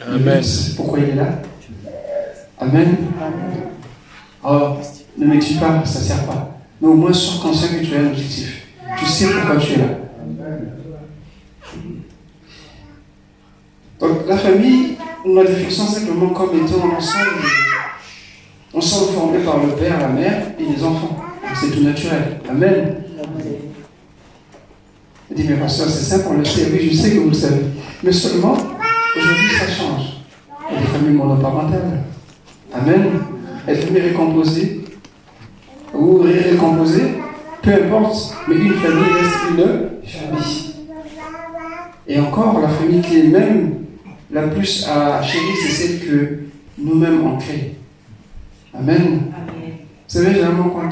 Amen. Pourquoi il est là? Amen. Alors, ne me dis pas, ça ne sert pas. Mais au moins, sois conscient que tu as un objectif. Tu sais pourquoi tu es là. Donc, la famille, on la définit simplement comme étant ensemble formé par le père, la mère et les enfants. C'est tout naturel. Amen. Il dit, mais pasteur, c'est simple, on le sait. Oui, je sais que vous le savez. Mais seulement, aujourd'hui, ça change. Il y a des familles monoparentales. Amen. Les familles recomposées ou récomposées, peu importe, mais une famille reste une famille. Et encore, la famille qui est même la plus à chérir, c'est celle que nous-mêmes on crée. Amen. Vous savez, généralement, quand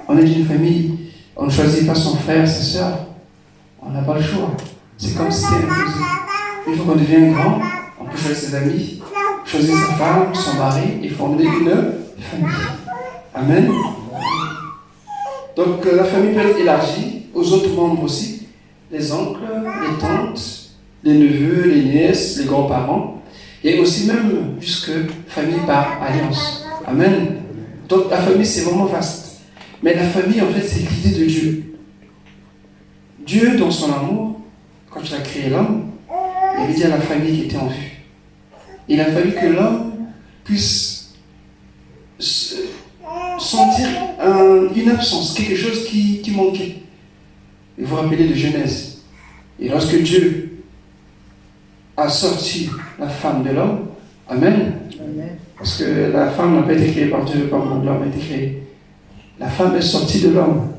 on est d'une famille, on ne choisit pas son frère, sa soeur. On n'a pas le choix. C'est comme si c'était imposé. Une fois qu'on devient grand, on peut choisir ses amis, choisir sa femme, son mari et former une famille. Amen. Donc la famille peut être élargie aux autres membres aussi. Les oncles, les tantes, les neveux, les nièces, les grands-parents. Et aussi même jusque famille par alliance. Amen. Donc la famille c'est vraiment vaste. Mais la famille en fait c'est l'idée de Dieu. Dieu dans son amour, quand il a créé l'homme, il avait dit à la famille qui était en vue. Il a fallu que l'homme puisse sentir une absence, quelque chose qui manquait. Et vous vous rappelez de Genèse. Et lorsque Dieu a sorti la femme de l'homme, Amen. Parce que la femme n'a pas été créée par Dieu, par l'homme a été créé. La femme est sortie de l'homme.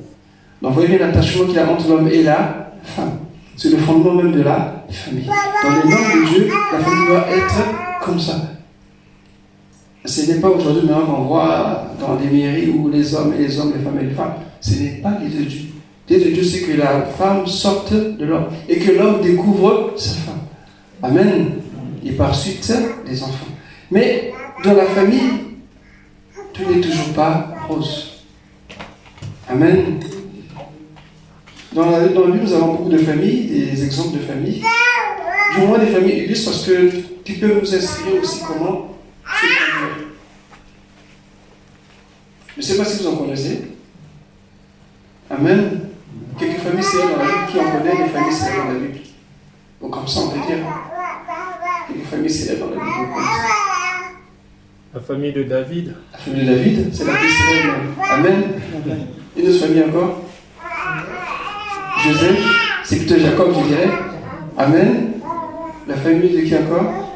Donc vous voyez l'attachement qu'il y a entre l'homme et la femme. C'est le fondement même de la famille. Dans le nom de Dieu, la famille doit être comme ça. Ce n'est pas aujourd'hui maintenant qu'on voit dans des mairies où les hommes, les femmes et les femmes. Ce n'est pas l'idée de Dieu. L'idée de Dieu, c'est que la femme sorte de l'homme et que l'homme découvre sa femme. Amen. Et par suite, les enfants. Mais dans la famille, tout n'est toujours pas rose. Amen. Dans la Bible, nous avons beaucoup de familles, des exemples de familles. Du moins des familles illustres parce que tu peux nous inspirer aussi comment se conduire. Je ne sais pas si vous en connaissez. Amen. Quelques familles célèbres dans la Bible, qui en connaît des familles célèbres dans la Bible? Donc comme ça on peut dire. Quelques familles célèbres dans la Bible. La famille de David. La famille de David, c'est la plus célèbre. Amen. Une autre famille encore. Joseph, c'est plutôt Jacob, je dirais. Amen. La famille de qui encore?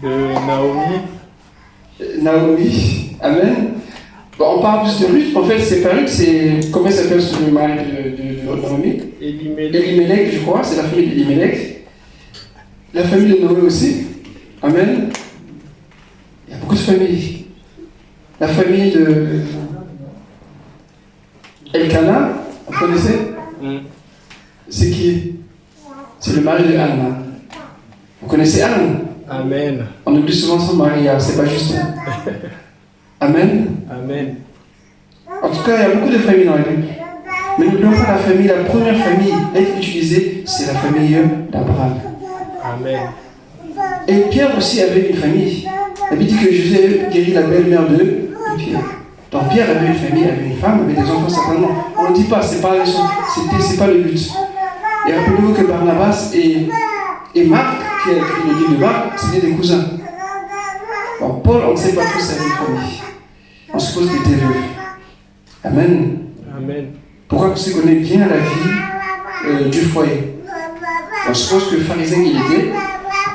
De Naomi. Naomi. Amen. Bon, on parle plus de Ruth. En fait, c'est pas Ruth, c'est. Comment il s'appelle ce mari de Naomi? Elimelech, je crois. C'est la famille d'Elimelech. La famille de Noé aussi. Amen. Il y a beaucoup de familles. La famille de Elkana, vous connaissez? C'est qui? C'est le mari de Anne. Vous connaissez Anne? Amen. On oublie souvent son mari, c'est pas juste. Amen. Amen. En tout cas, il y a beaucoup de familles dans la Bible. Mais n'oublions pas la famille, la première famille à être utilisée, c'est la famille d'Abraham. Amen. Et Pierre aussi avait une famille. La Bible dit que Jésus guérit la belle-mère de Pierre. Donc Pierre avait une famille, avait une femme, avait des enfants certainement. On ne dit pas, c'est pas le but. Et rappelez-vous que Barnabas et Marc, qui a écrit le livre de Marc, c'était des cousins. Bon, Paul, on ne sait pas tous avait une famille. On suppose qu'il était veuf. Amen. Amen. Pourquoi? Parce qu'il connaît bien la vie du foyer. On suppose que pharisien qu'il était,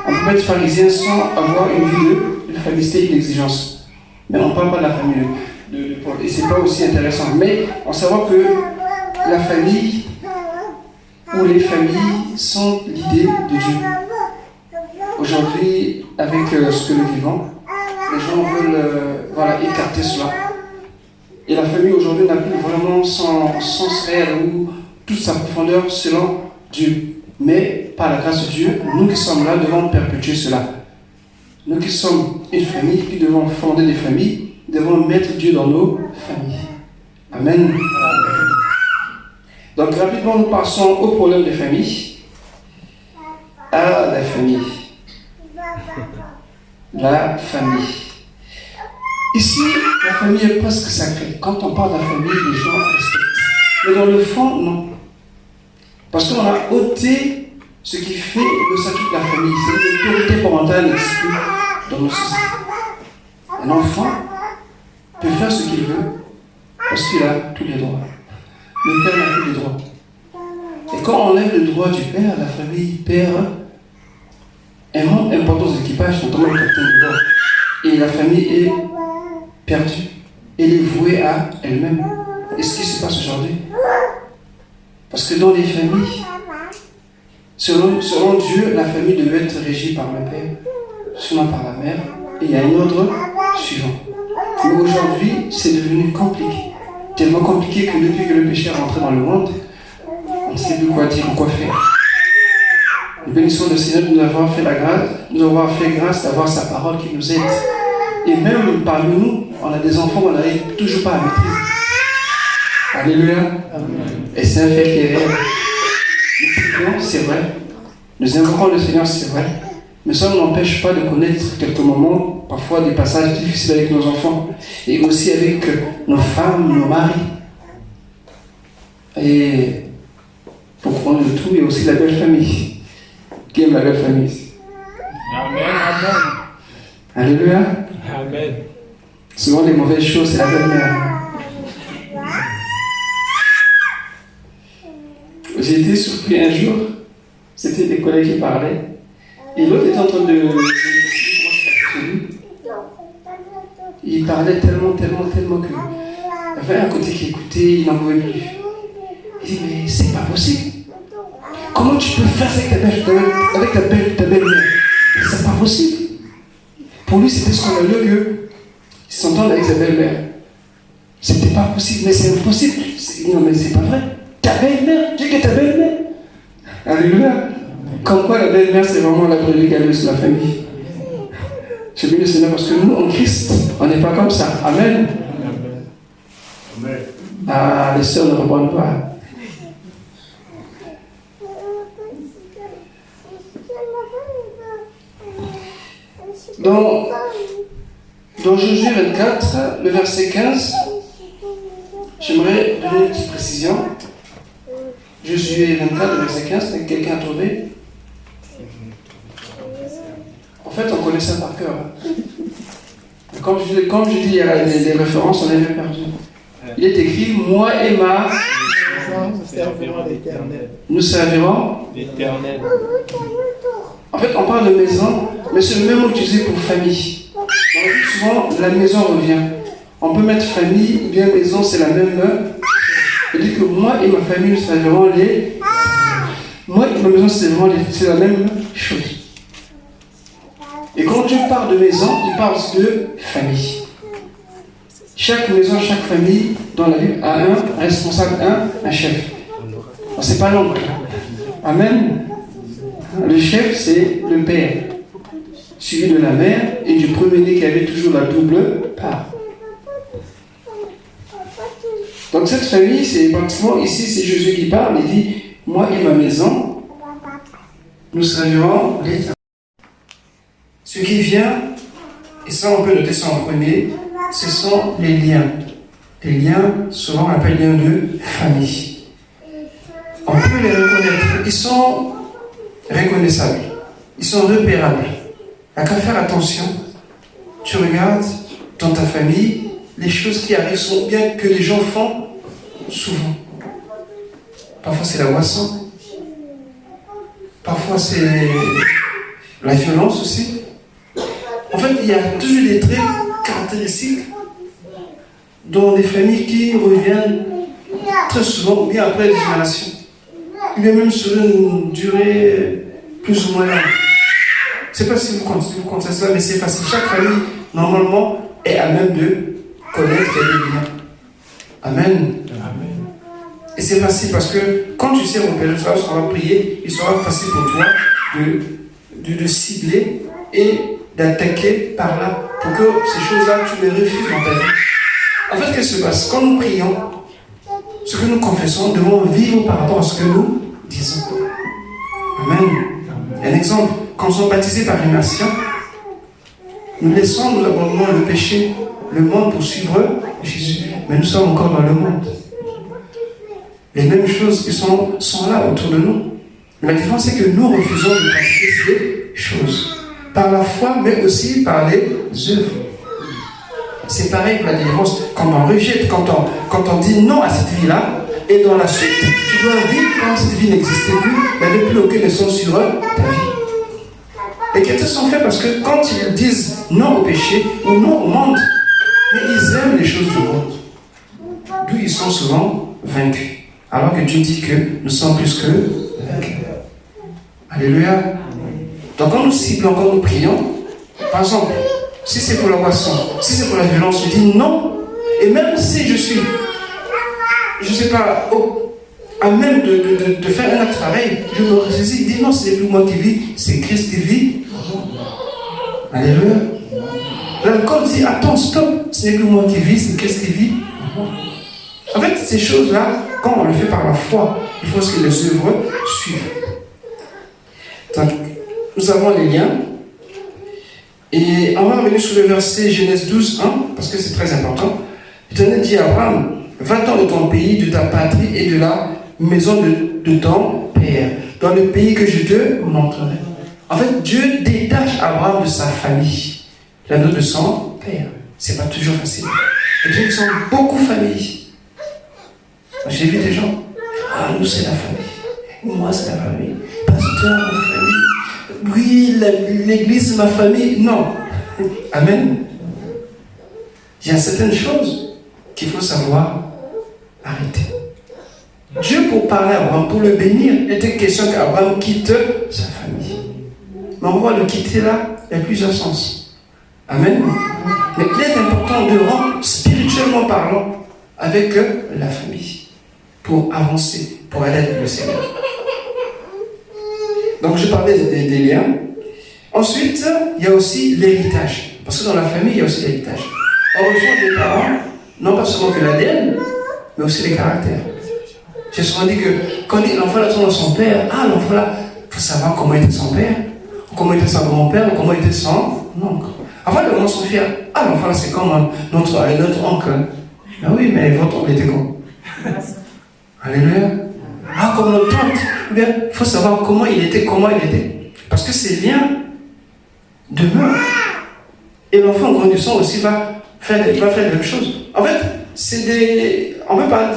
on peut pas être pharisien sans avoir une vie de famille et d'exigence. Mais on ne parle pas de la famille de Paul. Et ce n'est pas aussi intéressant. Mais on sait que la famille ou les familles sont l'idée de Dieu. Aujourd'hui, avec ce que nous vivons, les gens veulent écarter cela. Et la famille aujourd'hui n'a plus vraiment son sens réel ou toute sa profondeur selon Dieu. Mais par la grâce de Dieu, nous qui sommes là devons perpétuer cela. Nous qui sommes une famille, qui devons fonder des familles, devons mettre Dieu dans nos familles. Amen. Donc rapidement, nous passons au problème des familles. Ah, la famille. La famille. Ici, la famille est presque sacrée. Quand on parle de la famille, les gens respectent. Mais dans le fond, non. Parce qu'on a ôté ce qui fait le statut de la famille. C'est l'autorité parentale n'existe plus dans nos sociétés. Un enfant peut faire ce qu'il veut parce qu'il a tous les droits. Le père n'a plus les droits. Et quand on enlève le droit du père, la famille perd un rang important aux équipages, notamment le capitaine de bord. Et la famille est perdue. Elle est vouée à elle-même. Et ce qui se passe aujourd'hui, parce que dans les familles, selon Dieu, la famille devait être régie par le père, souvent par la mère, et il y a un ordre suivant. Mais aujourd'hui, c'est devenu compliqué. Tellement compliqué que depuis que le péché est rentré dans le monde, on ne sait plus quoi dire ou quoi faire. Nous bénissons le Seigneur de nous avoir fait la grâce, nous avoir fait grâce d'avoir sa parole qui nous aide. Et même parmi nous, on a des enfants qu'on n'arrive toujours pas à maîtriser. Alléluia. Et c'est un fait qui est réel. Nous prions, c'est vrai. Nous invoquons le Seigneur, c'est vrai. Mais ça ne n'empêche pas de connaître quelques moments, parfois des passages difficiles avec nos enfants. Et aussi avec nos femmes, nos maris. Et pour prendre le tout, il y a aussi la belle famille. Qui aime la belle famille? Amen, amen. Alléluia. Amen. Souvent, les mauvaises choses, c'est la belle-mère. J'ai été surpris un jour, c'était des collègues qui parlaient, et l'autre était en train de il parlait tellement que il y avait un côté qui écoutait, il n'en pouvait plus. Il dit, mais c'est pas possible. Comment tu peux faire ça avec ta belle-mère? C'est pas possible. Pour lui, c'était scandaleux qu'il s'entende avec sa belle-mère. C'était pas possible, mais c'est impossible. Non, mais c'est pas vrai. Ta belle-mère, tu dis que ta belle-mère. Alléluia. Comme quoi la belle-mère, c'est vraiment la brebis galeuse de la famille. Je bénis le Seigneur parce que nous, en Christ, on n'est pas comme ça. Amen. Amen. Ah, les sœurs ne répondent pas. Dans Josué 24, le verset 15, j'aimerais donner une petite précision. Josué 24, le verset 15, quelqu'un a trouvé? En fait, on connaît ça par cœur. Comme je dis, il y a des références, on est bien perdu. Il est écrit, moi et ma... Nous servirons l'Éternel. Nous servirons L'Éternel. En fait, on parle de maison, mais c'est le même mot utilisé pour famille. Dans la Bible, souvent, la maison revient. On peut mettre famille ou bien maison, c'est la même. C'est-à-dire que moi et ma famille, nous servirons les... Moi et ma maison, c'est la même chose. Et quand Dieu parle de maison, il parle de famille. Chaque maison, chaque famille, dans la Bible, a un responsable, un chef. C'est pas long. Amen. Le chef, c'est le père, suivi de la mère et du premier-né qui avait toujours la double part. Donc cette famille, c'est pratiquement, ici, c'est Jésus qui parle, il dit, moi et ma maison, nous servirons l'Éternel. Ce qui vient, et ça on peut noter ça en premier, ce sont les liens. Les liens, souvent on appelle liens de famille. On peut les reconnaître. Ils sont reconnaissables. Ils sont repérables. Il n'y a qu'à faire attention. Tu regardes dans ta famille, les choses qui arrivent sont bien que les gens font souvent. Parfois c'est la boisson. Parfois c'est la violence aussi. En fait, il y a toujours des traits caractéristiques dans des familles qui reviennent très souvent, ou bien après les générations. Il bien même sur une durée plus ou moins longue. Je ne sais pas si vous comptez cela, mais c'est facile. Chaque famille, normalement, est à même de connaître les liens. Amen. Amen. Et c'est facile parce que quand tu sais repérer ça, on va prier, il sera facile pour toi de cibler et d'attaquer par là pour que ces choses-là, tu les refuses dans ta vie. En fait, qu'est-ce qui se passe? Quand nous prions, ce que nous confessons, nous devons vivre par rapport à ce que nous disons. Amen. Il y en a exemple, quand nous sommes baptisés par l'immersion, nous laissons, nous abandonnons le péché, le monde pour suivre Jésus. Mais nous sommes encore dans le monde. Les mêmes choses qui sont là autour de nous. Mais la différence, c'est que nous refusons de pratiquer ces choses. Par la foi, mais aussi par les œuvres. C'est pareil pour la délivrance. Quand on rejette, quand on dit non à cette vie-là, et dans la suite, tu dois vivre comme cette vie n'existait plus, il n'y avait plus aucune leçon sur ta vie. Les chrétiens sont faits parce que quand ils disent non au péché ou non au monde, mais ils aiment les choses du monde. D'où ils sont souvent vaincus. Alors que Dieu dit que nous sommes plus que vainqueurs. Alléluia. Donc quand nous ciblons, quand nous prions, par exemple, si c'est pour la boisson, si c'est pour la violence, je dis non. Et même si je suis, je ne sais pas, à même de faire un acte pareil, je me ressaisis, je dis non, ce n'est plus moi qui vis, c'est Christ qui vit. Alléluia. L'alcool dit attends, stop, ce n'est plus moi qui vis, c'est Christ qui vit. En fait, ces choses-là, quand on le fait par la foi, il faut que les œuvres suivent. Donc, nous avons les liens. Et on va revenir sur le verset Genèse 12, 1, parce que c'est très important. L'Éternel dit à Abraham, va-t'en de ton pays, de ta patrie et de la maison de ton père, dans le pays que je te montrerai. En fait, Dieu détache Abraham de sa famille, la maison de son père. C'est pas toujours facile. Les gens qui sont beaucoup famille. J'ai vu des gens, nous c'est la famille, moi c'est la famille, pasteur, ma famille, oui, l'église, ma famille. Non. Amen. Il y a certaines choses qu'il faut savoir arrêter. Dieu, pour parler à Abraham, pour le bénir, était question qu'Abraham quitte sa famille. Mais on va le quitter là, il y a plusieurs sens. Amen. Mais il est important de rendre spirituellement parlant avec la famille pour avancer, pour aller avec le Seigneur. Donc je parlais des liens. Ensuite, il y a aussi l'héritage. Parce que dans la famille, il y a aussi l'héritage. On reçoit des parents, non pas seulement que l'ADN, mais aussi les caractères. J'ai souvent dit que quand l'enfant attend dans son père, l'enfant là, il faut savoir comment était son père, comment était son grand-père, comment était son oncle. Avant, les gens sont fiers. L'enfant là, c'est comme notre oncle. Ben oui, mais votre oncle était comment? Alléluia. Comme notre tante. Il faut savoir comment il était. Parce que ces liens demeurent. Et l'enfant grandissant aussi va faire la même chose. En fait, on peut parler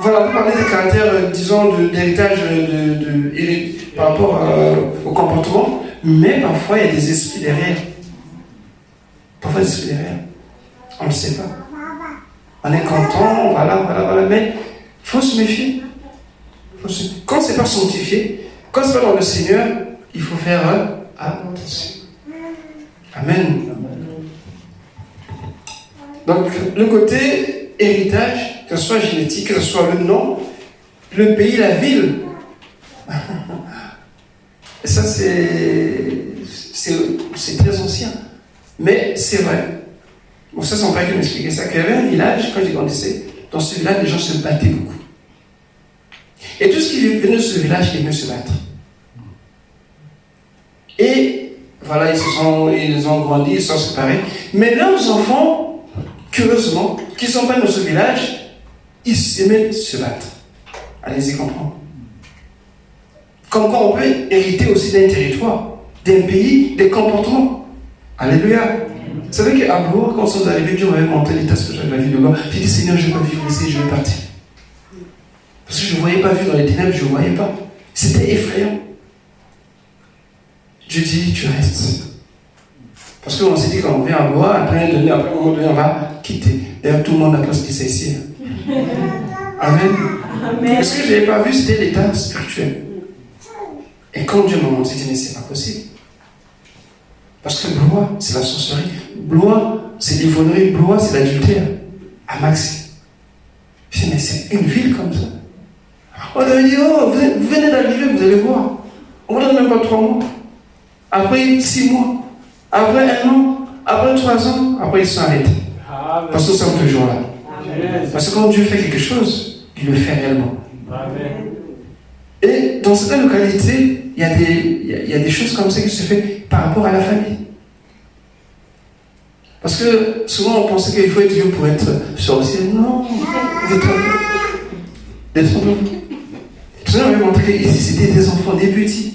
voilà, on peut parler des caractères, disons, d'héritage par rapport au comportement, mais parfois il y a des esprits derrière. On ne le sait pas. On est content, voilà, mais il faut se méfier. Quand ce n'est pas sanctifié, quand ce n'est pas dans le Seigneur, il faut faire attention. Amen. Donc, le côté héritage, que ce soit génétique, que ce soit le nom, le pays, la ville. Et ça, c'est très ancien. Mais c'est vrai. Bon, ça, c'est mon père qui m'expliquait ça. Qu'il y avait un village, quand j'ai grandissais, dans ce village, les gens se battaient beaucoup. Et tout ce qui venait de ce village, ils venaient se battre. Et voilà, ils ont grandi, ils sont séparés. Mais leurs enfants, curieusement, qui ne sont pas dans ce village, ils aimaient se battre. Allez-y comprendre. Comme quoi on peut hériter aussi d'un territoire, d'un pays, des comportements. Alléluia. Vous savez qu'à Blois, quand nous sommes arrivés, Dieu m'avait montré l'état spirituel de la vie de Blois. J'ai dit, Seigneur, je ne vais pas vivre ici, je vais partir. Parce que je ne voyais pas vivre dans les ténèbres, je ne voyais pas. C'était effrayant. Dieu dit, tu restes. Parce qu'on s'est dit, quand on vient à Blois, après un moment donné, on va quitter. D'ailleurs, tout le monde a presque dit ça ici. Amen. Amen. Ce que je n'avais pas vu, c'était l'état spirituel. Et quand Dieu m'a montré, j'ai dit, mais c'est pas possible. Parce que Blois, c'est la sorcellerie. Blois, c'est l'ivrognerie. Blois, c'est l'adultère. À Maxi. Je dis, mais c'est une ville comme ça. On avait dit, vous venez d'arriver, vous allez voir. On ne vous donne même pas 3 mois. Après 6 mois. Après 1 an. Après 3 ans. Après, ils sont arrêtés. Parce que nous sommes toujours là. Parce que quand Dieu fait quelque chose, il le fait réellement. Amen. Et dans certaines localités, il y a des choses comme ça qui se font par rapport à la famille. Parce que souvent on pensait qu'il faut être vieux pour être sorcier. Non, détrompez-vous. Je vais montrer ici, c'était des enfants, des petits.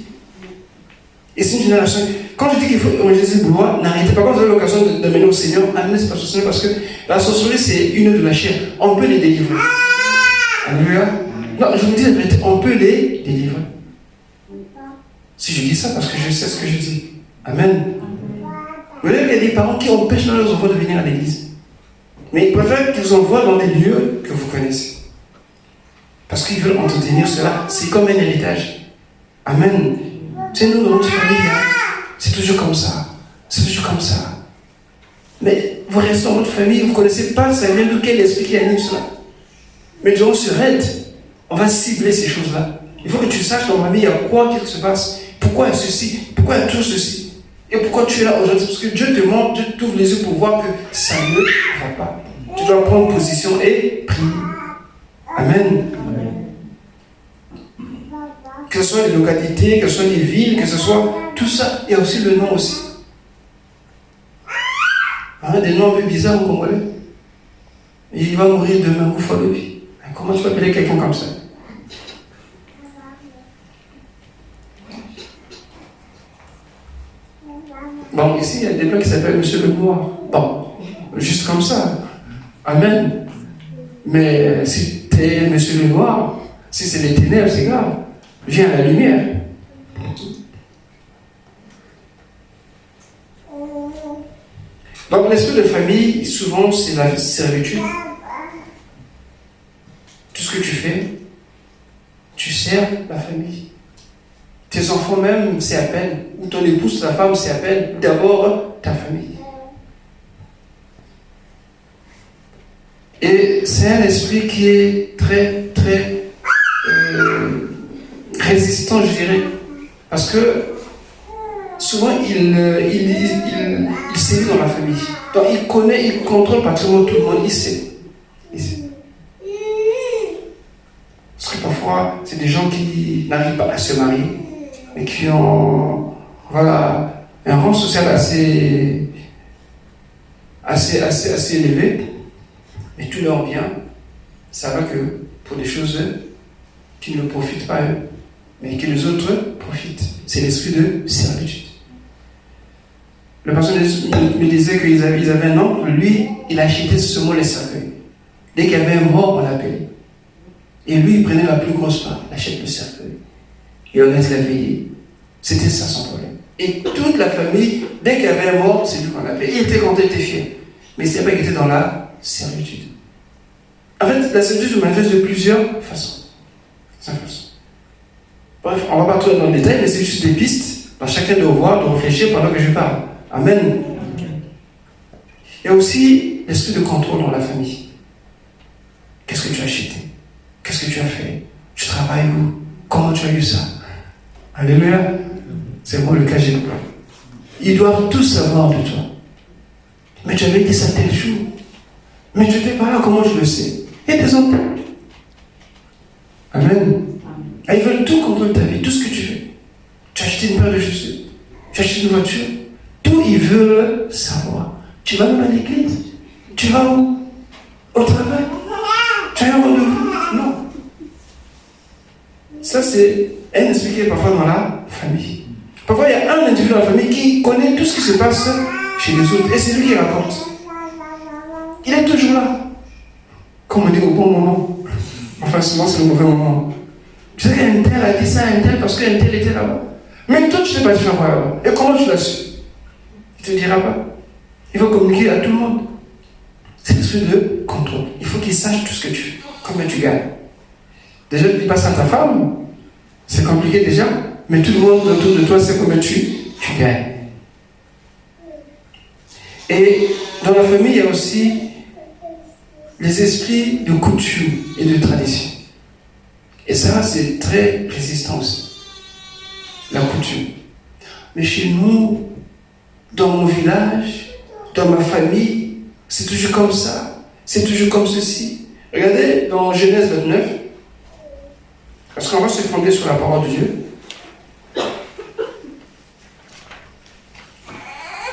Et c'est une génération. Quand je dis qu'il faut évangéliser le boulot, n'arrêtez pas. Quand vous avez l'occasion d'amener au Seigneur, amenez ce Seigneur parce que la sorcellerie, c'est une œuvre de la chair. On peut les délivrer. Alléluia. Non, je vous dis la vérité, on peut les délivrer. Si je dis ça, parce que je sais ce que je dis. Amen. Vous voyez, il y a des parents qui empêchent leurs enfants de venir à l'église. Mais ils préfèrent qu'ils envoient dans des lieux que vous connaissez. Parce qu'ils veulent entretenir cela. C'est comme un héritage. Amen. C'est nous, dans notre famille, c'est toujours comme ça. C'est toujours comme ça. Mais vous restez dans votre famille, vous ne connaissez pas, ça vient de quel esprit qui anime cela. Mais durant ce raid, on va cibler ces choses-là. Il faut que tu saches dans ma vie, il y a quoi, qu'est-ce qui se passe, pourquoi il y a ceci, pourquoi il y a tout ceci. Et pourquoi tu es là aujourd'hui? Parce que Dieu te montre, Dieu t'ouvre les yeux pour voir que ça ne va pas. Tu dois prendre position et prier. Amen. Que ce soit les localités, que ce soit les villes, que ce soit tout ça, il y a aussi le nom aussi. Des noms un peu bizarres en congolais. Et il va mourir demain, vous follow lui. Comment tu peux appeler quelqu'un comme ça? Bon, ici, il y a des gens qui s'appellent Monsieur le Noir. Bon, juste comme ça. Amen. Mais si tu es Monsieur le Noir, si c'est les ténèbres, c'est grave. Viens à la lumière. Donc, l'esprit de famille, souvent, c'est la servitude. Tout ce que tu fais, tu sers la famille. Tes enfants même, c'est à peine. Ou ton épouse, ta femme, c'est à peine. D'abord, ta famille. Et c'est un esprit qui est très, très résistant, je dirais. Parce que souvent, il sévit dans la famille. Donc, il connaît, il contrôle pratiquement tout le monde. Il sait. Parce que parfois, c'est des gens qui n'arrivent pas à se marier, mais qui ont un rang social assez élevé. Mais tout leur bien, ça va que pour des choses qui ne profitent pas eux, mais que les autres profitent. C'est l'esprit de servitude. Le pasteur me disait qu'ils avaient un oncle, lui, il achetait seulement les cercueils. Dès qu'il y avait un mort, on l'appelait. Et lui, il prenait la plus grosse part, il achète le cercueil. Et on laisse la veiller. C'était ça son problème. Et toute la famille, dès qu'il y avait un mort, c'est lui qu'on l'appelait. Il était content, il était fier. Mais c'est pas qu'il était dans la servitude. En fait, la servitude se manifeste de plusieurs façons. Bref, on ne va pas trop dans le détail, mais c'est juste des pistes à chacun de voir, de réfléchir pendant que je parle. Amen. Il y a aussi l'esprit de contrôle dans la famille. Qu'est-ce que tu as acheté? Qu'est-ce que tu as fait? Tu travailles où? Comment tu as eu ça? Alléluia. C'est moi le cas, j'ai pas. Ils doivent tout savoir de toi. Mais tu avais dit ça tel jour. Mais tu n'étais pas là, comment je le sais? Et des autres. Amen. Et ils veulent tout contrôler ta vie, tout ce que tu fais. Tu as acheté une paire de chaussures. Tu as acheté une voiture. Tout, ils veulent savoir. Tu vas même à l'église? Tu vas où? Au travail? Tu as un rendez-vous? Non. Ça, c'est un esprit qui est parfois dans la famille. Parfois, il y a un individu dans la famille qui connaît tout ce qui se passe chez les autres. Et c'est lui qui rapporte. Il est toujours là. Comme on dit au bon moment. Enfin, souvent, c'est le mauvais moment. Tu sais qu'un tel a dit ça à un tel parce qu'un tel était là-bas. Mais toi, tu ne sais pas faire quoi là-bas. Et comment tu l'as su? Il ne te dira pas. Il faut communiquer à tout le monde. C'est l'esprit de contrôle. Il faut qu'il sache tout ce que tu fais. Combien tu gagnes. Déjà, tu passes à ta femme. C'est compliqué déjà. Mais tout le monde autour de toi sait combien tu gagnes. Et dans la famille, il y a aussi les esprits de coutume et de tradition. Et ça, c'est très résistant aussi. La coutume. Mais chez nous, dans mon village, dans ma famille, c'est toujours comme ça. C'est toujours comme ceci. Regardez dans Genèse 29. Parce qu'on va se fonder sur la parole de Dieu.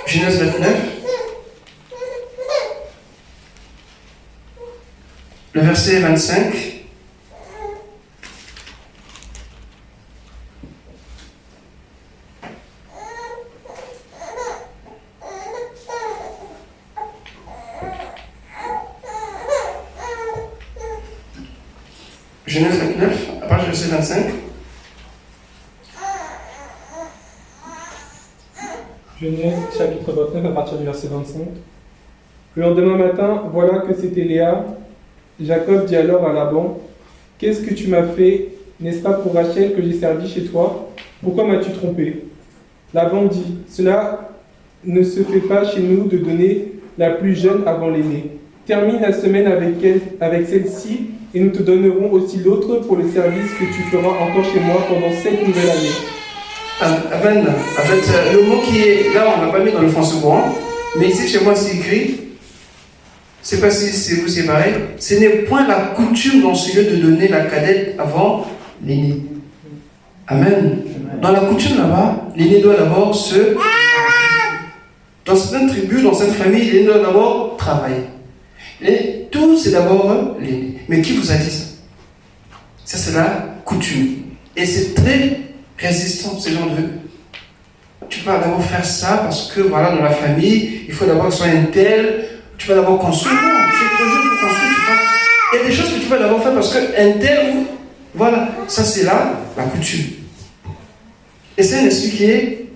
Genèse 29, le verset 25. Genèse 29, à partir du verset 25. Genèse chapitre 29 à partir du verset 25. Le lendemain matin, voilà que c'était Léa. Jacob dit alors à Laban, « Qu'est-ce que tu m'as fait? N'est-ce pas pour Rachel que j'ai servi chez toi? Pourquoi m'as-tu trompé ?» Laban dit, « Cela ne se fait pas chez nous de donner la plus jeune avant l'aînée. Termine la semaine avec celle-ci, et nous te donnerons aussi l'autre pour le service que tu feras encore chez moi pendant 7 nouvelles années. » Amen. En fait, le mot qui est là, on ne l'a pas mis dans le français courant, mais ici chez moi c'est écrit, je ne sais pas si c'est vous c'est pareil, ce n'est point la coutume dans ce lieu de donner la cadette avant l'aîné. Amen. Dans la coutume là-bas, l'aîné doit d'abord se... Dans certaines tribus, dans cette famille, l'aîné doit d'abord travailler. Et tout c'est d'abord l'aîné. Mais qui vous a dit ça? Ça c'est la coutume. Et c'est très résistant, ce genre de... Tu vas d'abord faire ça parce que voilà, dans la famille, il faut d'abord que ce soit un tel, tu vas d'abord construire. Non, tu es trop jeune pour construire, tu vas... Il y a des choses que tu vas d'abord faire parce qu'un tel, voilà, ça c'est là, la coutume. Et c'est un esprit qui est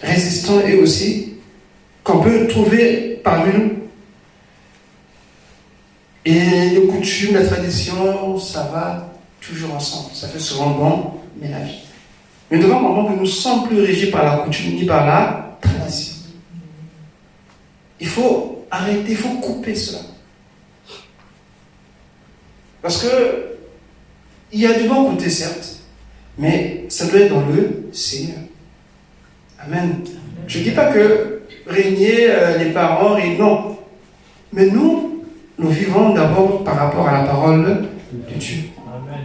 résistant et aussi qu'on peut trouver parmi nous. Et les coutumes, la tradition, ça va toujours ensemble. Ça fait souvent bon ménage. Mais nous devons comprendre que nous ne sommes plus régis par la coutume ni par la tradition. Il faut arrêter, il faut couper cela. Parce que il y a du bon côté, certes, mais ça doit être dans le Seigneur. Amen. Je ne dis pas que régner les parents, et non. Mais nous vivons d'abord par rapport à la parole de Dieu. Amen.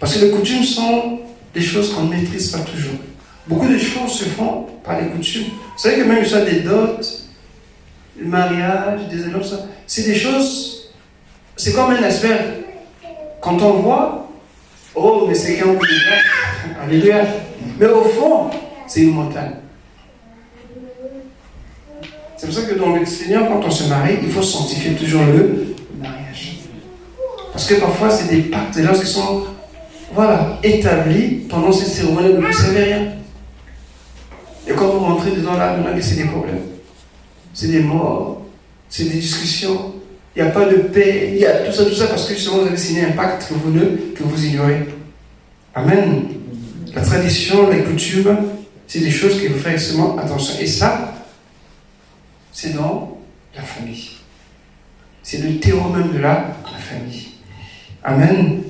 Parce que les coutumes sont des choses qu'on ne maîtrise pas toujours. Beaucoup de choses se font par les coutumes. Vous savez que même ça, des dots, le mariage, des alliances, c'est des choses, c'est comme un iceberg. Quand on voit, oh, mais c'est qu'un bout de glace. Alléluia. Mais au fond, c'est une montagne. C'est pour ça que dans le Seigneur, quand on se marie, il faut sanctifier toujours le mariage. Parce que parfois, c'est des pactes là qui sont établis pendant ces cérémonies où vous ne savez rien. Et quand vous rentrez dedans là, maintenant, c'est des problèmes. C'est des morts, c'est des discussions. Il n'y a pas de paix, il y a tout ça parce que justement vous avez signé un pacte que vous ignorez. Amen. La tradition, les coutumes, c'est des choses qu'il faut faire extrêmement attention. Et ça, c'est dans la famille. C'est le terreau même de la famille. Amen.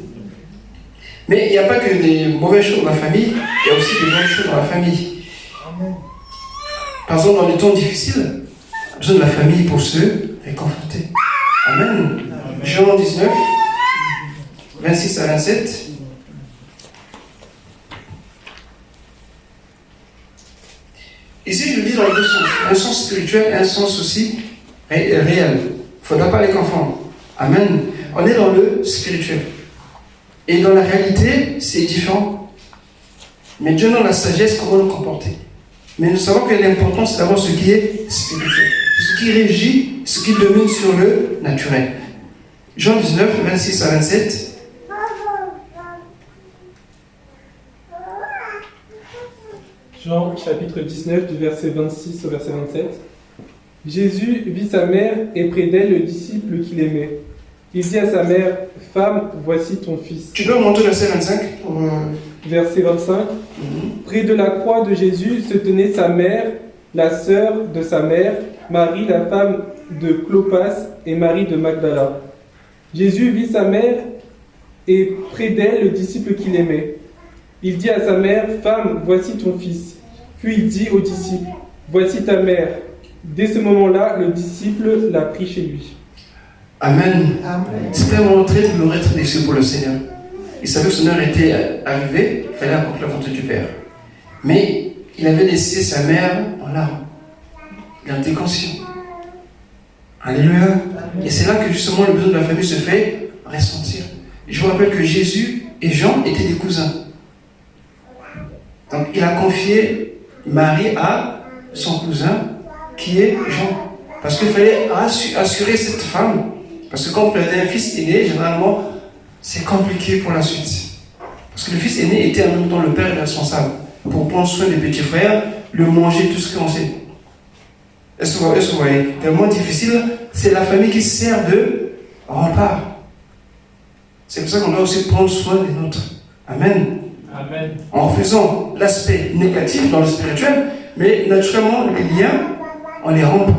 Mais il n'y a pas que des mauvaises choses dans la famille, il y a aussi des bonnes choses dans la famille. Par exemple, dans les temps difficiles, on a besoin de la famille pour se réconforter. Amen. Jean 19, 26 à 27. Ici, je le dis dans les deux sens. Un sens spirituel et un sens aussi réel. Il ne faudra pas les confondre. Amen. On est dans le spirituel. Et dans la réalité, c'est différent. Mais Dieu donne la sagesse, comment nous comporter. Mais nous savons que l'important, c'est d'avoir ce qui est spirituel. Ce qui régit, ce qui domine sur le naturel. Jean 19, 26 à 27. Jean chapitre 19 du verset 26 au verset 27. Jésus vit sa mère et près d'elle le disciple qu'il aimait. Il dit à sa mère, « Femme, voici ton fils. » Tu peux monter le verset 25 Verset 25. Près de la croix de Jésus se tenait sa mère, la sœur de sa mère, Marie, la femme de Clopas, et Marie de Magdala. Jésus vit sa mère et près d'elle le disciple qu'il aimait. Il dit à sa mère, « Femme, voici ton fils. » Puis il dit au disciple, « Voici ta mère. » Dès ce moment-là, le disciple l'a pris chez lui. Amen. C'était un moment très douloureux, très déçu pour le Seigneur. Il savait que son heure était arrivée, il fallait accomplir la volonté du Père. Mais il avait laissé sa mère en larmes. Il en était conscient. Alléluia. Et c'est là que justement le besoin de la famille se fait ressentir. Je vous rappelle que Jésus et Jean étaient des cousins. Donc il a confié Marie à son cousin qui est Jean. Parce qu'il fallait assurer cette femme. Parce que quand vous perdez un fils aîné, généralement, c'est compliqué pour la suite. Parce que le fils aîné était en même temps le père responsable pour prendre soin des petits frères, le manger, tout ce qu'on sait. Est-ce que vous voyez? Tellement difficile, c'est la famille qui sert de rempart. C'est pour ça qu'on doit aussi prendre soin des nôtres. Amen. Amen. En faisant l'aspect négatif dans le spirituel, mais naturellement, les liens, on les rompt.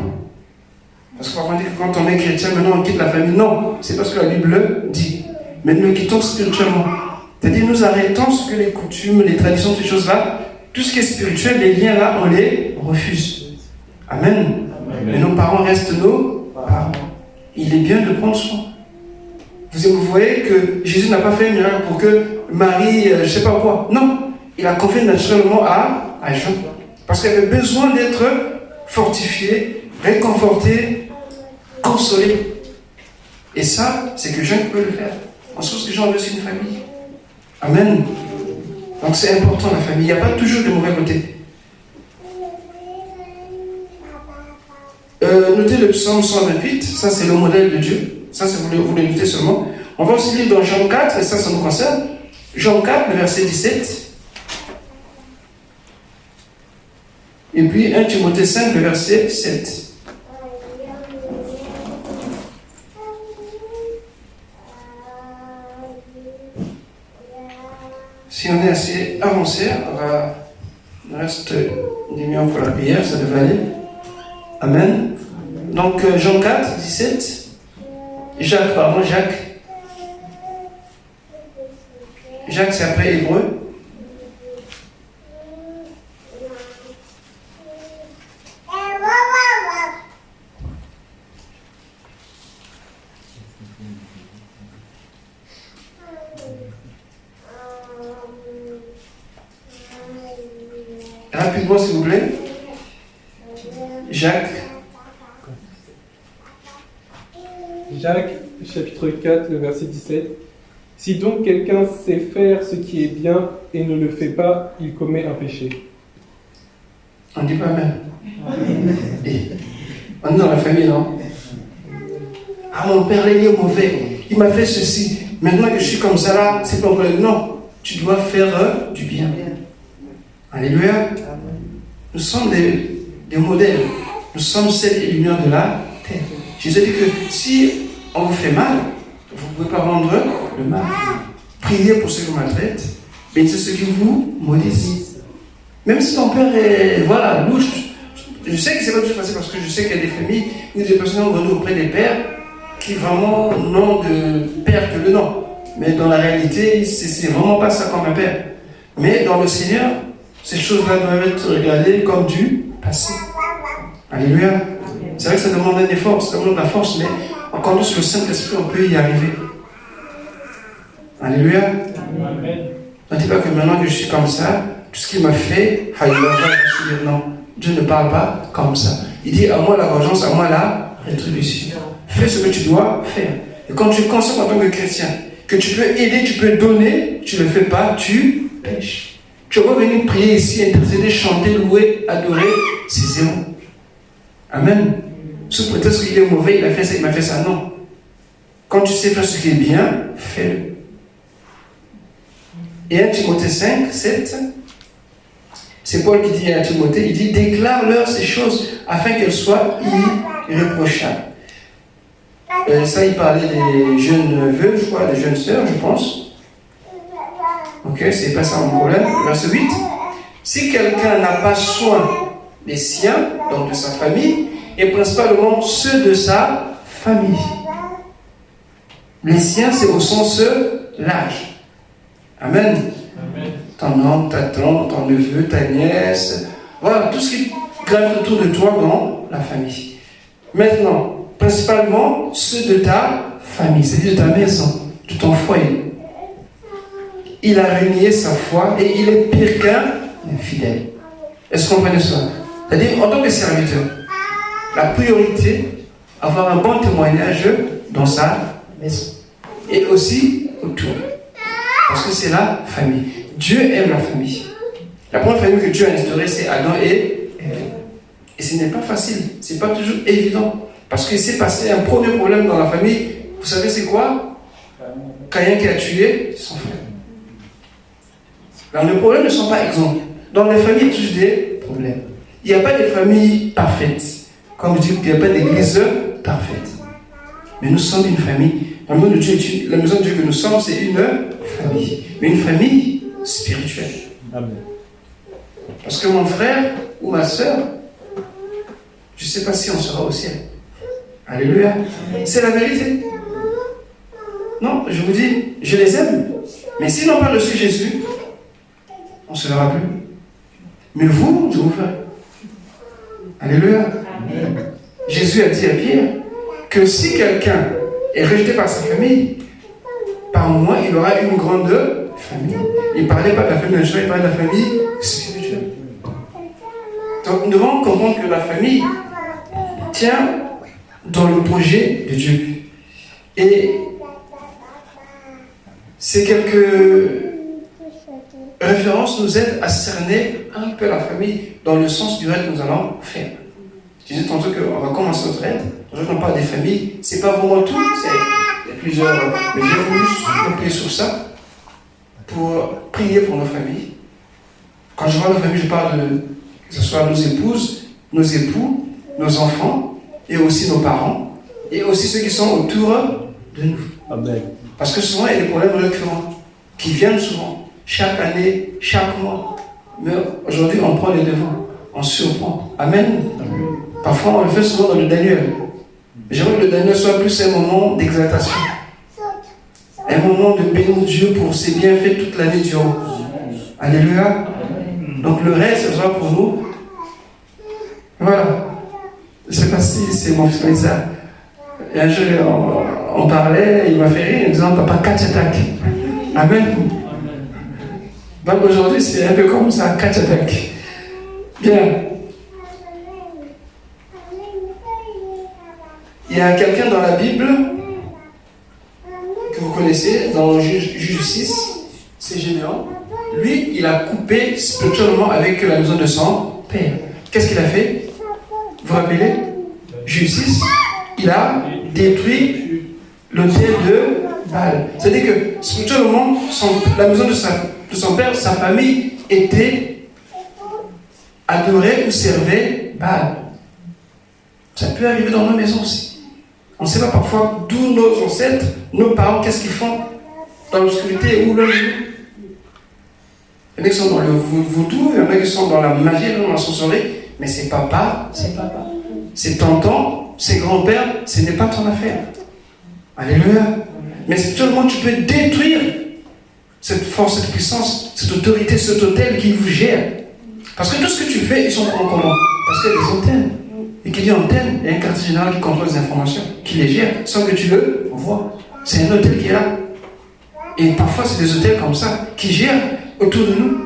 Parce qu'on va dire que quand on est chrétien, maintenant on quitte la famille. Non, c'est parce que la Bible dit. Mais nous quittons spirituellement. C'est-à-dire nous arrêtons ce que les coutumes, les traditions, ces choses-là, tout ce qui est spirituel, les liens là, on les refuse. Amen. Amen. Et nos parents restent nos parents. Il est bien de prendre soin. Vous voyez que Jésus n'a pas fait un miracle pour que Marie, je ne sais pas quoi. Non, il a confié naturellement à Jean. Parce qu'elle avait besoin d'être fortifiée, réconfortée, consolée. Et ça, c'est que Jean peut le faire. En source que Jean veut, c'est une famille. Amen. Donc c'est important la famille. Il n'y a pas toujours de mauvais côtés. Notez le psaume 128, ça c'est le modèle de Dieu. Ça, c'est vous le notez seulement. On va aussi lire dans Jean 4, et ça nous concerne. Jean 4, le verset 17. Et puis 1 Timothée 5, le verset 7. Si on est assez avancé, il reste 10 minutes pour la prière, ça devrait aller. Amen. Donc Jean 4, 17. Jacques, c'est après Hébreu. Rapidement, s'il vous plaît. Jacques, chapitre 4, le verset 17. Si donc quelqu'un sait faire ce qui est bien et ne le fait pas, il commet un péché. On dit pas même. On est dans la famille, non? Ah, mon père, il est mauvais. Il m'a fait ceci. Maintenant que je suis comme ça là, c'est pas vrai. Non, tu dois faire du bien. Alléluia. Nous sommes des modèles. Nous sommes celles et lumières de la terre. Jésus dit que si on vous fait mal, vous ne pouvez pas rendre le mal. Priez pour ceux qui vous maltraitent, bénissez ceux qui vous maudissent. Même si ton père est, louche, je sais que c'est pas toujours facile parce que je sais qu'il y a des familles où des personnes ont grandi auprès des pères qui vraiment n'ont de père que le nom. Mais dans la réalité, c'est vraiment pas ça comme un père. Mais dans le Seigneur, ces choses-là doivent être regardées comme du passé. Alléluia. C'est vrai que ça demande un effort, ça demande de la force, mais en comptant sur le Saint-Esprit, on peut y arriver. Alléluia. Amen. Ne dis pas que maintenant que je suis comme ça, tout ce qu'il m'a fait, non. Dieu ne parle pas comme ça. Il dit à moi la vengeance, à moi la rétribution. Fais ce que tu dois faire. Et quand tu es conscient en tant que chrétien, que tu peux aider, tu peux donner, tu ne le fais pas, tu pêches. Tu vas venir prier ici, intercéder, chanter, louer, adorer, c'est zéro. Amen. Sous prétexte qu'il est mauvais, il a fait ça, il m'a fait ça. Non. Quand tu sais faire ce qui est bien, fais-le. Et 1 Timothée 5, 7, c'est Paul qui dit à Timothée, il dit, déclare-leur ces choses afin qu'elles soient irréprochables. Ça, il parlait des jeunes veuves, je crois, des jeunes sœurs, je pense. Ok, c'est pas ça mon problème. Verset 8. Si quelqu'un n'a pas soin des siens, donc de sa famille, et principalement ceux de sa famille. Les siens, c'est au sens large. Amen. Amen. Ton oncle, ta tante, ton neveu, ta nièce, voilà, tout ce qui gravite autour de toi dans la famille. Maintenant, principalement ceux de ta famille, c'est-à-dire de ta maison, de ton foyer. il a renié sa foi et il est pire qu'un infidèle. Est-ce que vous comprenez ça? C'est-à-dire, en tant que serviteur, la priorité, avoir un bon témoignage dans sa maison. Et aussi autour. Parce que c'est la famille. Dieu aime la famille. La première famille que Dieu a instaurée, c'est Adam et Ève. Et ce n'est pas facile. Ce n'est pas toujours évident. Parce qu'il s'est passé un premier problème dans la famille. Vous savez c'est quoi? Caïn qui a tué son frère. Alors, les problèmes ne sont pas exemples. Dans les familles, il y a toujours des problèmes. Il n'y a pas de famille parfaite. Comme je dis, il n'y a pas d'église parfaite. Mais nous sommes une famille. La maison de Dieu que nous sommes, c'est une famille. Mais une famille spirituelle. Amen. Parce que mon frère ou ma soeur, je ne sais pas si on sera au ciel. Alléluia. C'est la vérité. Non, je vous dis, je les aime. Mais s'ils n'ont pas reçu Jésus, on ne se verra plus. Mais vous, je vous ferai. Alléluia. Amen. Jésus a dit à Pierre que si quelqu'un est rejeté par sa famille, par moi, il aura une grande famille. Il ne parlait pas de la famille naturelle, il parlait de la famille spirituelle. Donc nous devons comprendre que la famille tient dans le projet de Dieu. Et ces quelques références nous aident à cerner un peu la famille dans le sens du rêve que nous allons faire. Je disais tantôt qu'on va commencer notre aide. Aujourd'hui, on parle des familles. C'est pas vraiment tout. Il y a plusieurs. Mais j'ai voulu appuyer sur ça pour prier pour nos familles. Quand je parle de famille, je parle de que ce soit nos épouses, nos époux, nos enfants, et aussi nos parents, et aussi ceux qui sont autour de nous. Amen. Parce que souvent, il y a des problèmes récurrents qui viennent souvent, chaque année, chaque mois. Mais aujourd'hui, on prend les devants, on surprend. Amen. Amen. Parfois, on le fait souvent dans le Daniel. J'aimerais que le Daniel soit plus un moment d'exaltation. Un moment de bénir Dieu pour ses bienfaits toute l'année durant. Alléluia. Donc le reste, ce sera pour nous. Voilà. Je ne sais pas si c'est mon fils Maïsa. Et un jour, on parlait, il m'a fait rire en disant papa, catch attack. Amen. Donc aujourd'hui, c'est un peu comme ça, catch attack. Bien. Il y a quelqu'un dans la Bible que vous connaissez, dans Juge 6, c'est Généon. Lui, il a coupé spirituellement avec la maison de son père. Qu'est-ce qu'il a fait? Vous vous rappelez? Juge 6, il a détruit l'autel de Baal. C'est-à-dire que spirituellement, la maison de son père, sa famille était adorée ou servait Baal. Ça peut arriver dans nos maisons aussi. On ne sait pas parfois d'où nos ancêtres, nos parents, qu'est-ce qu'ils font dans l'obscurité ou le lieu. Il y en a qui sont dans le vaudou, il y en a qui sont dans la magie, dans la sorcellerie, mais c'est papa, c'est tonton, c'est grand-père, ce n'est pas ton affaire. Alléluia. Mais seulement tu peux détruire cette force, cette puissance, cette autorité, cet autel qui vous gère. Parce que tout ce que tu fais, ils sont en commun. Parce qu'il y a des antennes. Et qui dit antenne, il y a un quartier général qui contrôle les informations, qui les gère sans que tu le vois. C'est un hôtel qui est là. Et parfois, c'est des hôtels comme ça qui gèrent autour de nous.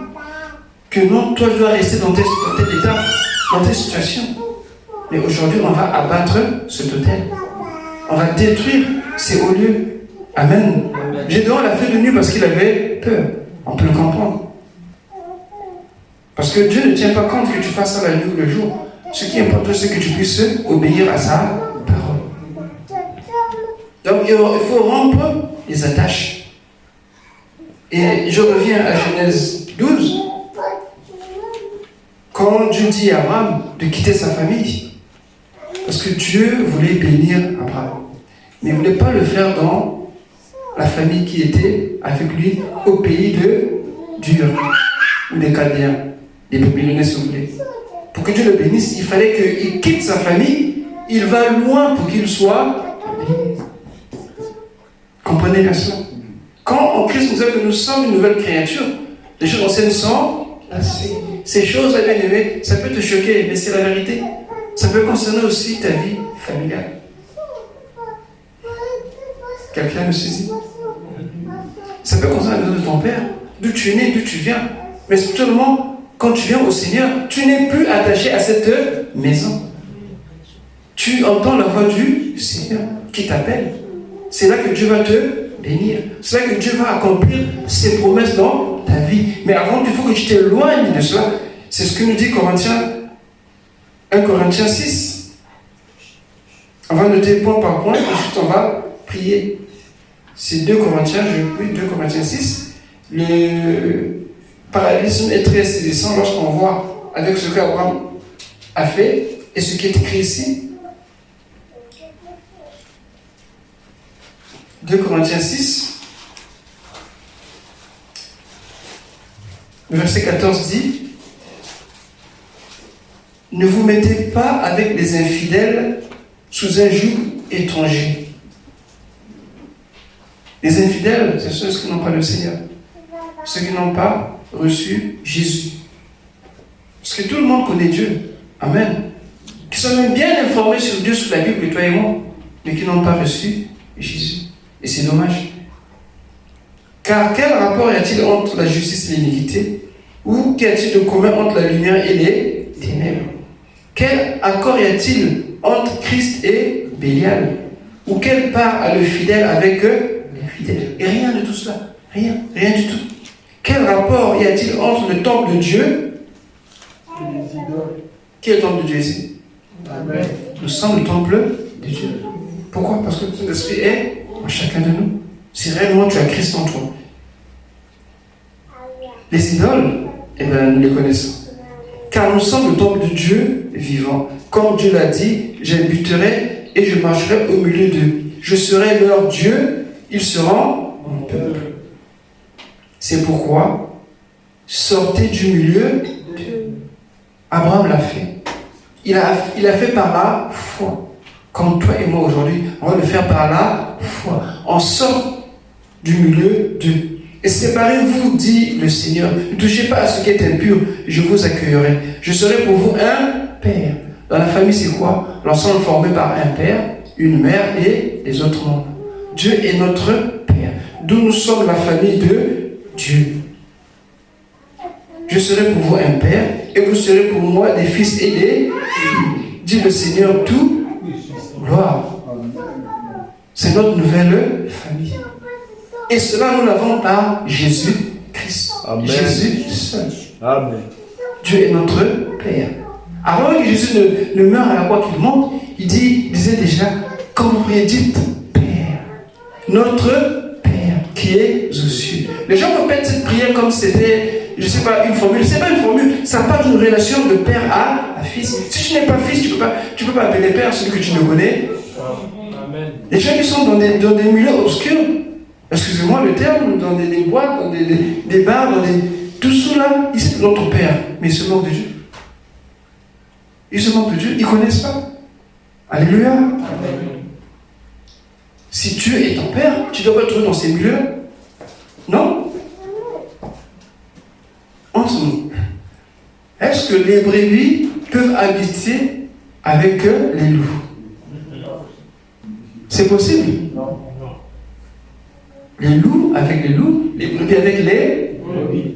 Que non, toi, tu dois rester dans tel état, dans telle situation. Mais aujourd'hui, on va abattre cet hôtel. On va détruire ces hauts lieux. Amen. Gédéon l'a fait de nuit parce qu'il avait peur. On peut le comprendre. Parce que Dieu ne tient pas compte que tu fasses ça la nuit ou le jour. Ce qui est important, c'est que tu puisses obéir à sa parole. Donc, il faut rompre les attaches. Et je reviens à Genèse 12. Quand Dieu dit à Abraham de quitter sa famille, parce que Dieu voulait bénir Abraham. Mais il ne voulait pas le faire dans la famille qui était avec lui au pays d'Ur, ou des Chaldéens, des Babyloniens si vous voulez. Pour que Dieu le bénisse, il fallait qu'il quitte sa famille, il va loin pour qu'il soit béni. Comprenez bien cela? Quand en Christ nous savons que nous sommes une nouvelle créature, les choses anciennes sont passées. Ces choses, bien aimées, ça peut te choquer, mais c'est la vérité. Ça peut concerner aussi ta vie familiale. Quelqu'un me saisit? Ça peut concerner la maison de ton père, d'où tu es né, d'où tu viens. Mais spirituellement, quand tu viens au Seigneur, tu n'es plus attaché à cette maison. Tu entends la voix du Seigneur qui t'appelle. C'est là que Dieu va te bénir. C'est là que Dieu va accomplir ses promesses dans ta vie. Mais avant, il faut que tu t'éloignes de cela. C'est ce que nous dit 1 Corinthiens 6. On va noter point par point, ensuite on va prier. C'est 2 Corinthiens, je prie 2 Corinthiens 6. Le parallélisme est très saisissant lorsqu'on voit avec ce qu'Abraham a fait et ce qui est écrit ici. 2 Corinthiens 6, le verset 14 dit: ne vous mettez pas avec les infidèles sous un joug étranger. Les infidèles, c'est ceux qui n'ont pas le Seigneur, ceux qui n'ont pas reçu Jésus. Parce que tout le monde connaît Dieu. Amen. Qui sont même bien informés sur Dieu, sur la Bible, toi et moi, mais qui n'ont pas reçu Jésus. Et c'est dommage. Car quel rapport y a-t-il entre la justice et l'iniquité? Ou qu'y a-t-il de commun entre la lumière et les ténèbres? Quel accord y a-t-il entre Christ et Bélial? Ou quelle part a le fidèle avec les fidèles? Et rien de tout cela. Rien du tout. Quel rapport y a-t-il entre le temple de Dieu et les idoles? Qui est le temple de Dieu ici? Amen. Nous sommes le temple de Dieu. Pourquoi? Parce que le Saint-Esprit est en chacun de nous. Si réellement tu as Christ en toi. Les idoles, eh bien, nous les connaissons. Car nous sommes le temple de Dieu vivant. Comme Dieu l'a dit, j'habiterai et je marcherai au milieu d'eux. Je serai leur Dieu, ils seront mon peuple. C'est pourquoi, sortez du milieu. Abraham l'a fait. Il a fait par la foi. Comme toi et moi aujourd'hui, on va le faire par la foi. On sort du milieu d'eux. Et séparez-vous, dit le Seigneur. Ne touchez pas à ce qui est impur, je vous accueillerai. Je serai pour vous un père. Dans la famille, c'est quoi? L'ensemble formé par un père, une mère et les autres membres. Dieu est notre père. D'où nous sommes la famille de Dieu. Je serai pour vous un père, et vous serez pour moi des fils et des filles. Dit le Seigneur, tout gloire. C'est notre nouvelle famille. Et cela, nous l'avons par Jésus-Christ. Jésus seul. Amen. Dieu est notre Père. Avant que Jésus ne meure à la croix, qu'il monte, il disait déjà, quand vous priez, dites Père. Notre Père qui est aux cieux. Les gens répètent cette prière comme si c'était, je ne sais pas, une formule. Ce n'est pas une formule, ça part d'une relation de père à fils. Si tu n'es pas fils, tu peux pas appeler père celui que tu ne connais. Amen. Les gens qui sont dans des milieux obscurs, excusez-moi le terme, dans des boîtes, dans des bars, dans tout cela, ils sont notre père, mais ils se moquent de Dieu. Ils se moquent de Dieu, ils ne connaissent pas. Alléluia. Amen. Si Dieu est ton père, tu ne dois pas te trouver dans ces milieux. Non. Entre nous, est-ce que les brebis peuvent habiter avec les loups? C'est possible? Non. Les loups avec les loups, les brebis avec les brebis.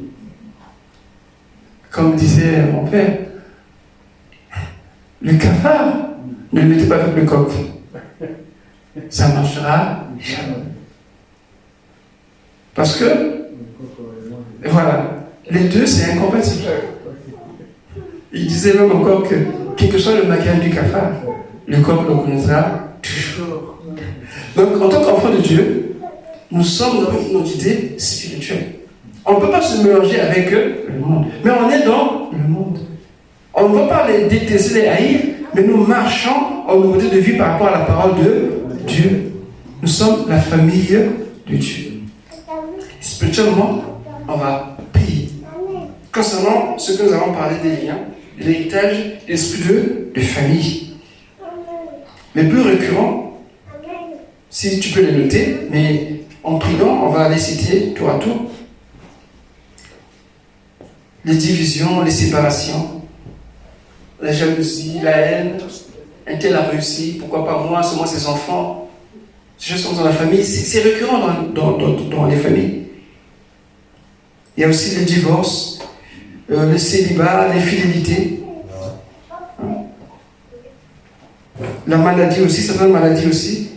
Comme disait mon père, le cafard, ne le mettez pas avec le coq. Ça ne marchera jamais. Parce que, voilà, les deux, c'est incompatible. Il disait même encore que, quel que soit le maquillage du cafard, le coq le connaîtra toujours. Donc, en tant qu'enfant de Dieu, nous sommes dans une identité spirituelle. On ne peut pas se mélanger avec le monde. Mais on est dans le monde. On ne va pas les détester, les haïr, mais nous marchons en nouveauté de vie par rapport à la parole de Dieu. Nous sommes la famille de Dieu. Spirituellement, on va prier. Concernant ce que nous avons parlé des liens, de l'héritage, l'esprit de famille. Les plus récurrents, si tu peux les noter, mais en priant, on va les citer tour à tour. Les divisions, les séparations, la jalousie, la haine, un tel a réussi, pourquoi pas moi, c'est moi ses enfants. Ces choses sont dans la famille, c'est récurrent dans les familles. Il y a aussi les divorces, le célibat, l'infidélité. La maladie aussi, certaines maladies aussi.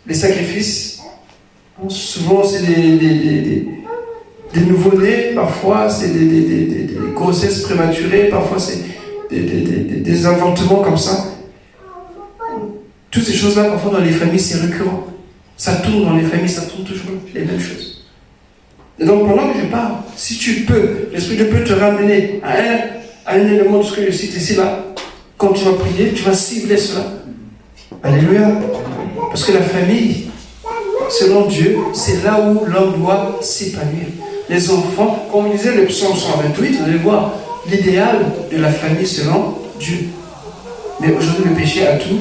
Les sacrifices. Souvent, c'est des nouveau-nés, parfois, c'est des grossesses prématurées, parfois, c'est des avortements comme ça. Toutes ces choses-là, parfois, dans les familles, c'est récurrent. Ça tourne dans les familles, ça tourne toujours les mêmes choses. Et donc, pendant que je parle, si tu peux, l'Esprit de Dieu peut te ramener à un élément de ce que je cite ici, là. Quand tu vas prier, tu vas cibler cela. Alléluia. Parce que la famille, selon Dieu, c'est là où l'homme doit s'épanouir. Les enfants, comme on disait le psaume 128, vous allez voir l'idéal de la famille selon Dieu. Mais aujourd'hui, le péché a tout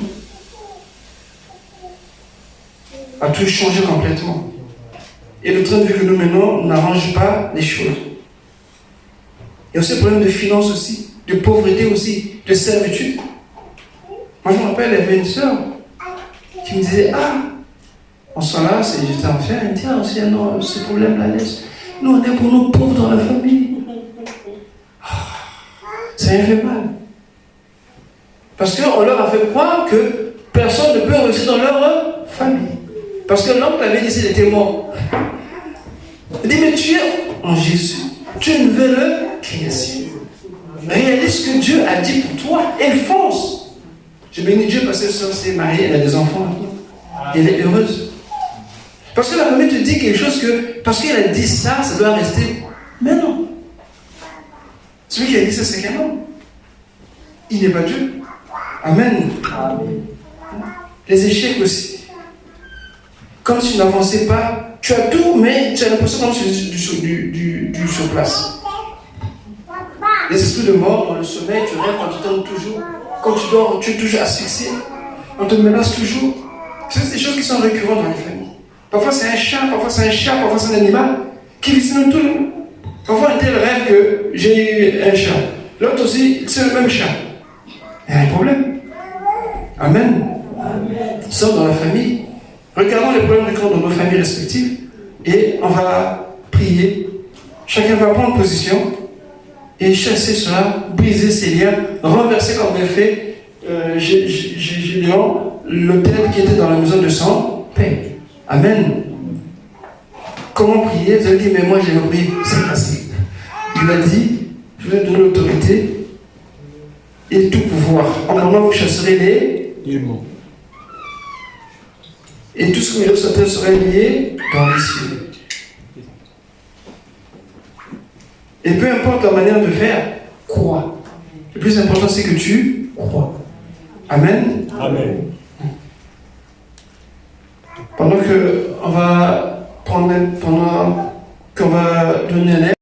changé complètement. Et le train de vie que nous menons n'arrange pas les choses. Il y a aussi le problème de finances aussi, de pauvreté aussi, de servitude. Moi, je me rappelle, il y avait une sœur qui me disait, en ce là, j'étais en fait, elle me dit, non, ce problème-là, laisse. Nous, on est pour nos pauvres dans la famille. Ça y fait mal. Parce qu'on leur a fait croire que personne ne peut réussir dans leur famille. Parce que l'oncle avait dit qu'il était mort. Il dit, mais tu es en Jésus. Tu es une nouvelle création. Réalise ce que Dieu a dit pour toi et fonce. Je bénis Dieu parce que ça s'est mariée, elle a des enfants. Et elle est heureuse. Parce que la famille te dit quelque chose que, parce qu'elle a dit ça, ça doit rester. Mais non. Celui qui a dit ça, c'est qu'un homme. Il n'est pas Dieu. Amen. Amen. Les échecs aussi. Comme si tu n'avançais pas, tu as tout, mais tu as l'impression comme si du sur place. Les esprits de mort dans le sommeil, tu rêves quand tu tombes toujours. Quand tu dors, tu es toujours asphyxié. On te menace toujours. C'est des choses qui sont récurrentes dans les familles. Parfois c'est un chat, parfois c'est un chat, parfois c'est un animal qui visite tout le monde. Parfois un tel rêve que j'ai eu un chat. L'autre aussi, c'est le même chat. Il y a un problème. Amen. Nous sommes dans la famille. Regardons les problèmes récurrents dans nos familles respectives et on va prier. Chacun va prendre position et chasser cela, briser ces liens, renverser comme l'a fait Gédéon, l'autel qui était dans la maison de son père. Amen. Comment prier? Vous avez dit, mais moi j'ai prié, c'est facile. Il a dit, je vais donner l'autorité et tout pouvoir. En moment, vous chasserez les démons. Et tout ce que vous savez sera lié dans les cieux. Et peu importe la manière de faire, crois. Le plus important, c'est que tu crois. Amen. Amen. Pendant qu'on va donner un